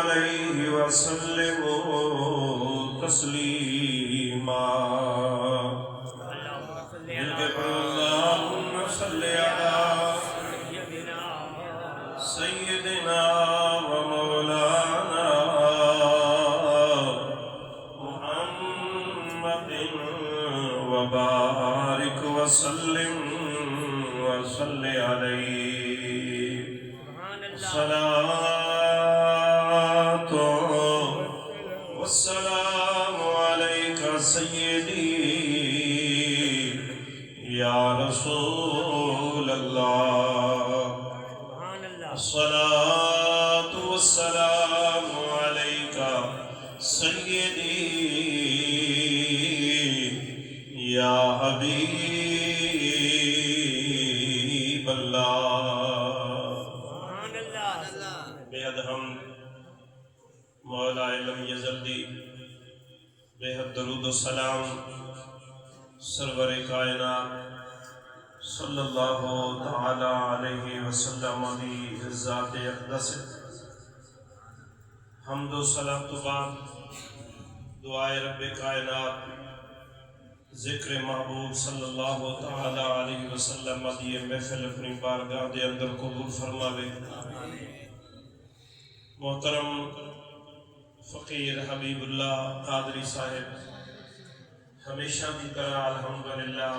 عليه وسلموا تسليما اللهم صل على سيدنا ومولانا محمد وبارك وسلم وصل عليه الصلاة والسلام عليك سيدي يا رسول الله الصلاة والسلام عليك سيدي يا حبيب الله بے حد حمد مولا علم یزلدی بے حد درود و سلام سرور کائنات صلی اللہ تعالی علیہ وسلم علی ذات اقدس حمد و صلاۃ و بعد دعائے رب کائنات ذکر محبوب صلی اللہ تعالی علیہ وسلم علی محفل اپنی بارگاہ دے اندر قبول فرماوے محترم فقیر حبیب اللہ قادری صاحب ہمیشہ کی طرح الحمدللہ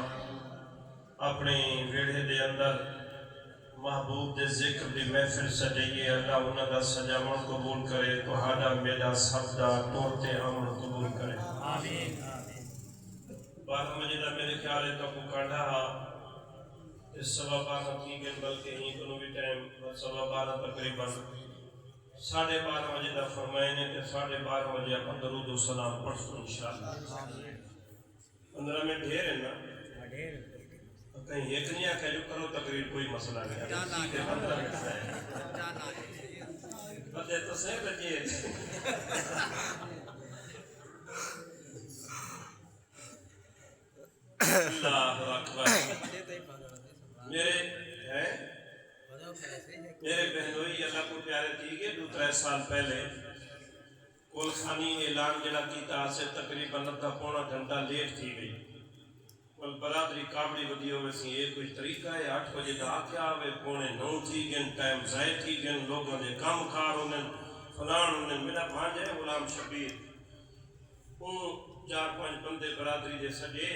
اپنے ویڑے دے اندر محبوب دے ذکر دی محفل سجائیے اللہ انہاں دا سجاون قبول کرے تو ہاڈا میرا سب دا توڑتے عمل قبول کرے آمین بات مجھے دا میرے خیال ہے تو کو کانڈا اس سوا بارہ کی گن بلکہ ہی کنو بھی ٹائم سوا بارہ تقریباً 12:30 بجے دا فرمائے نے کہ 12:30 بجے اپن درود و سلام پڑھو انشاءاللہ 15 منٹ ڈھیر ہے نا کہیں ایک نہیں آکھا جو کرو تقریر کوئی مسئلہ نہیں ہے بدے تو سے بجے اللہ اکبر میرے بہنوئی اللہ کو پیارے تھی کہ 2-3 سال پہلے کول خانی اعلان جڑا کیتا سے تقریباً ادھا پونا گھنٹہ لیٹ تھی گئی کول برادری کابڑی ودی ہوئے سی یہ کوئی طریقہ ہے 8 بجے دا آکھیا ہوئے 8:45 تھی گئن ٹائم ضائع تھی گئن لوگوں نے کام کار انہیں فلان انہیں میرا بھانجے غلام شبیر ان 4-5 بندے برادری دے سجے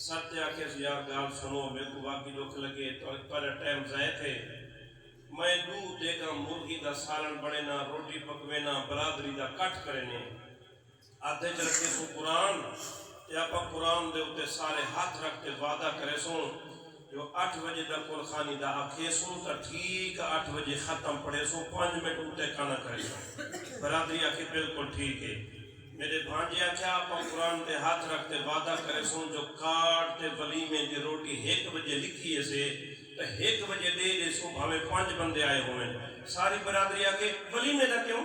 ساتھ آکھے سے یار گال سنو میرے کو واقعی دکھ لگے تو پہلے ٹائم ضائع تھے میں دو دیکھا مرغی دا سالن بڑے نا روٹی پکوے نا برادری دا کٹ کرے نے آدھے چلکے سو قرآن یا پا قرآن دے اتے سارے ہاتھ رکھتے وعدہ کرے سوں جو 8 بجے دا کل خانی دا آکھے سوں تا ٹھیک 8 بجے ختم پڑے سوں 5 منٹ اتے کھانا کرے سوں برادری آکھے بالکل ٹھیک ہے میرے بھانجے آکھیا آپ قرآن دے ہاتھ رکھتے وعدہ کرے سوں جو کاٹتے ولیمے دی روٹی 1 بجے لکھی ہے سے تو 1 بجے دے دے سو بھاوے 5 بندے آئے ہوئے ساری برادری آکے ولیمے دا کیوں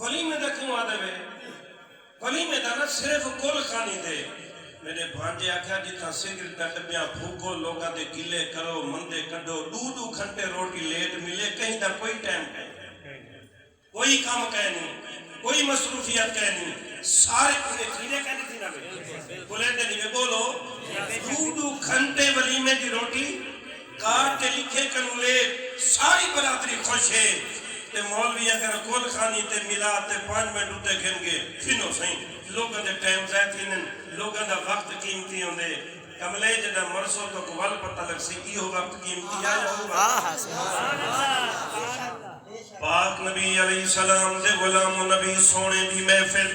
ولیمے دا کیوں آدھے وے ولیمے دا نا صرف کل خانی دے میرے بھانجے آکھیا جتنا سگریٹ دا ڈبیاں پھوکو لوگاں دے گلے کرو مندے کڈو 2 گھنٹے روٹی لیٹ ملے کہیں دا کوئی ٹائم کہیں کوئی کام کہنی کوئی مصروفیت کہنی سارے پورے چیزیں کہنی تھی نا بولے دے نہیں بولو 2 گھنٹے ولیمے دی روٹی کار کے لکھے کنو لے ساری برادری خوش ہے تے مولوی اگر کول خانی تے ملا تے 5 منٹ اتے گھن گے پھنو سہیں لوگاں دے ٹائم ضائع تھینن لوگاں دا وقت قیمتی ہوندے کملے جدہ مرسو تو کوال پتہ لگ سی ایہو وقت قیمتی آیا ہوگا پاک نبی علیہ السلام دے غلام و نبی سونے دی محفل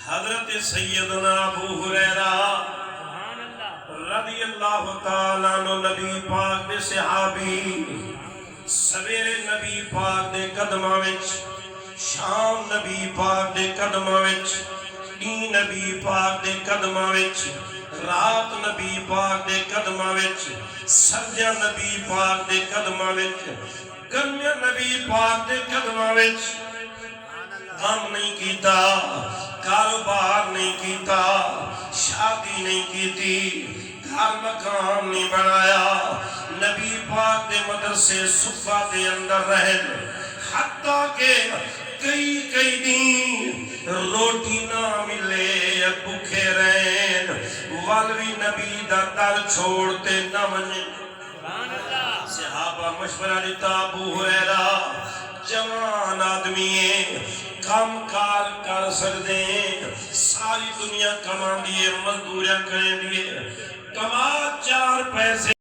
حضرت سیدنا ابو ہریرہ رضی اللہ تعالیٰ عنہ نبی پاک دے صحابی سویرے نبی پاک دے قدمہ وچ شام نبی پاک دے قدمہ وچ دین نبی پاک دے قدمہ وچ رات نبی پاک دے قدمہ وچ سردیاں نبی پاک دے قدمہ وچ گرمیاں نبی پاک دے قدمہ وچ غم نہیں کیتا کاروبار نہیں کیتا شادی نہیں کیتی گھر مکان نہیں بنایا نبی پاک دے مدد عرصے صفہ دے اندر رہن، حتیٰ کہ کئی دن روٹی نہ ملے، بھوکے رہن، والوی نبی دا در چھوڑتے نہ منیں۔ صحابہ مشورہ دیتا، ابو ہریرہ جوان آدمی ہے، کام کار کر سکتے ہیں، ساری دنیا کما دیئے، مزدوریاں کریں دیئے، کما 4 پیسے